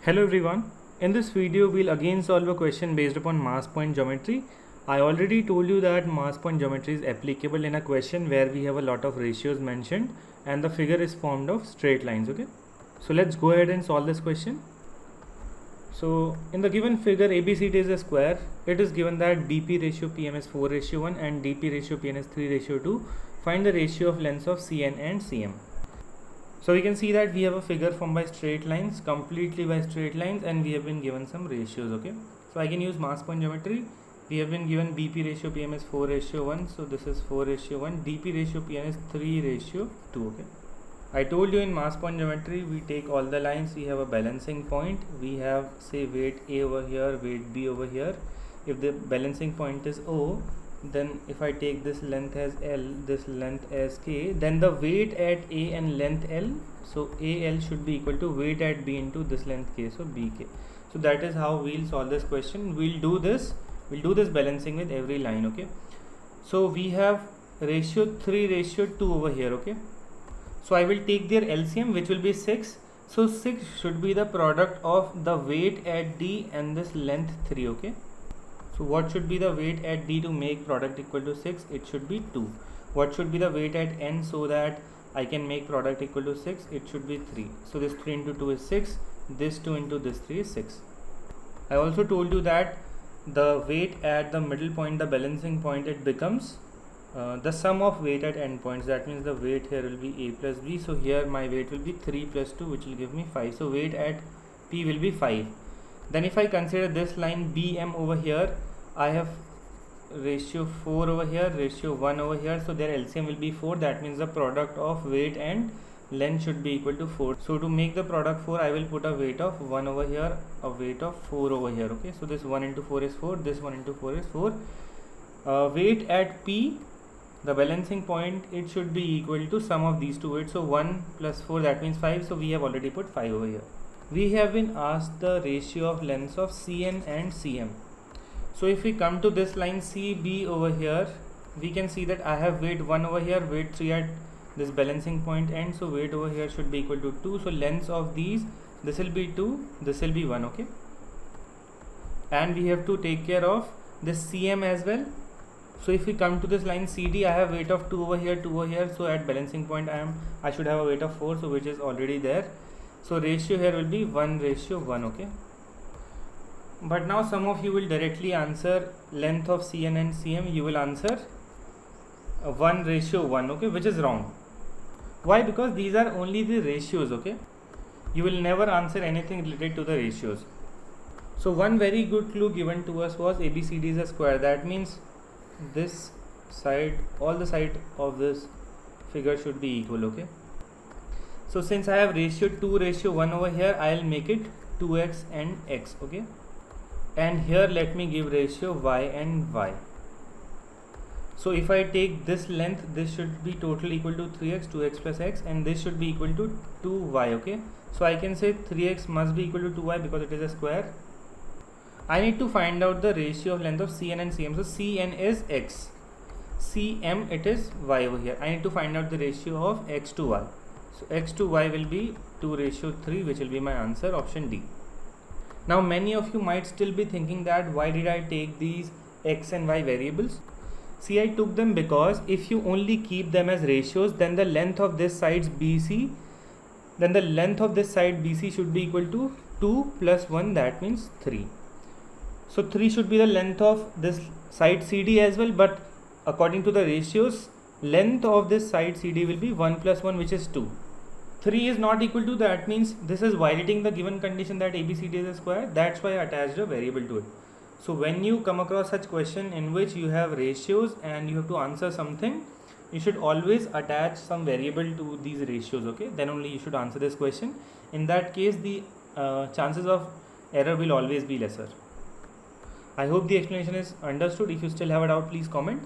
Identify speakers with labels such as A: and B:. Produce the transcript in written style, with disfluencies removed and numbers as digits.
A: Hello everyone. In this video we'll again solve a question based upon mass point geometry. I already told you that mass point geometry is applicable in a question where we have a lot of ratios mentioned and the figure is formed of straight lines. Okay. So let's go ahead and solve this question. So in the given figure ABCD is a square. It is given that BP ratio PM is 4:1 and DP ratio PN is 3:2. Find the ratio of lengths of CN and CM. So we can see that we have a figure formed by straight lines, completely by straight lines, and we have been given some ratios. Okay, so I can use mass point geometry. We have been given BP ratio PM is 4:1, so this is 4:1. DP ratio PN is 3:2. Okay, I told you in mass point geometry we take all the lines, we have a balancing point, we have say weight A over here, weight B over here. If the balancing point is O, then if I take this length as L, this length as K, then the weight at A and length L, so AL should be equal to weight at B into this length K, so BK. So that is how we'll solve this question. We'll do this balancing with every line. Okay, so we have ratio 3:2 over here. Okay, so I will take their LCM, which will be 6. So 6 should be the product of the weight at D and this length 3. Okay, so what should be the weight at D to make product equal to 6? It should be 2. What should be the weight at N so that I can make product equal to 6? It should be 3. So this 3 into 2 is 6. This 2 into this 3 is 6. I also told you that the weight at the middle point, the balancing point, it becomes the sum of weight at end points. That means the weight here will be A plus B. So here my weight will be 3 plus 2, which will give me 5. So weight at P will be 5. Then if I consider this line BM over here, I have ratio 4 over here, ratio 1 over here, so their LCM will be 4. That means the product of weight and length should be equal to 4. So to make the product 4, I will put a weight of 1 over here, a weight of 4 over here. Okay, so this 1 into 4 is 4, this 1 into 4 is 4. Weight at P, the balancing point, it should be equal to sum of these two weights. So 1 plus 4, that means 5. So we have already put 5 over here. We have been asked the ratio of lengths of CN and CM. So if we come to this line CB over here, we can see that I have weight 1 over here, weight 3 at this balancing point end. So weight over here should be equal to 2. So lengths of these, this will be 2, this will be 1. Okay, and we have to take care of this CM as well. So if we come to this line CD, I have weight of 2 over here, 2 over here. So at balancing point I should have a weight of 4, so which is already there. So ratio here will be 1:1. Okay, but now some of you will directly answer length of CN and CM. You will answer 1:1. Okay, which is wrong. Why? Because these are only the ratios. Okay, you will never answer anything related to the ratios. So one very good clue given to us was ABCD is a square. That means this side, all the side of this figure should be equal. Okay, so since I have ratio 2:1 over here, I'll make it 2x and x. Okay, and here let me give ratio y and y. So if I take this length, this should be totally equal to 3x, 2x plus x, and this should be equal to 2y. Okay, so I can say 3x must be equal to 2y because it is a square. I need to find out the ratio of length of CN and CM. So CN is x, CM it is y over here. I need to find out the ratio of x to y. So x to y will be 2:3, which will be my answer, option D. Now many of you might still be thinking that why did I take these x and y variables? See, I took them because if you only keep them as ratios, then the length of this side BC, then the length of this side BC should be equal to 2 plus 1, that means 3. So 3 should be the length of this side CD as well, but according to the ratios, length of this side CD will be 1 plus 1, which is 2. 3 is not equal to, that means this is violating the given condition that ABCD is a square. That's why I attached a variable to it. So when you come across such question in which you have ratios and you have to answer something, you should always attach some variable to these ratios. Okay, then only you should answer this question. In that case, the chances of error will always be lesser. I hope the explanation is understood. If you still have a doubt, please comment.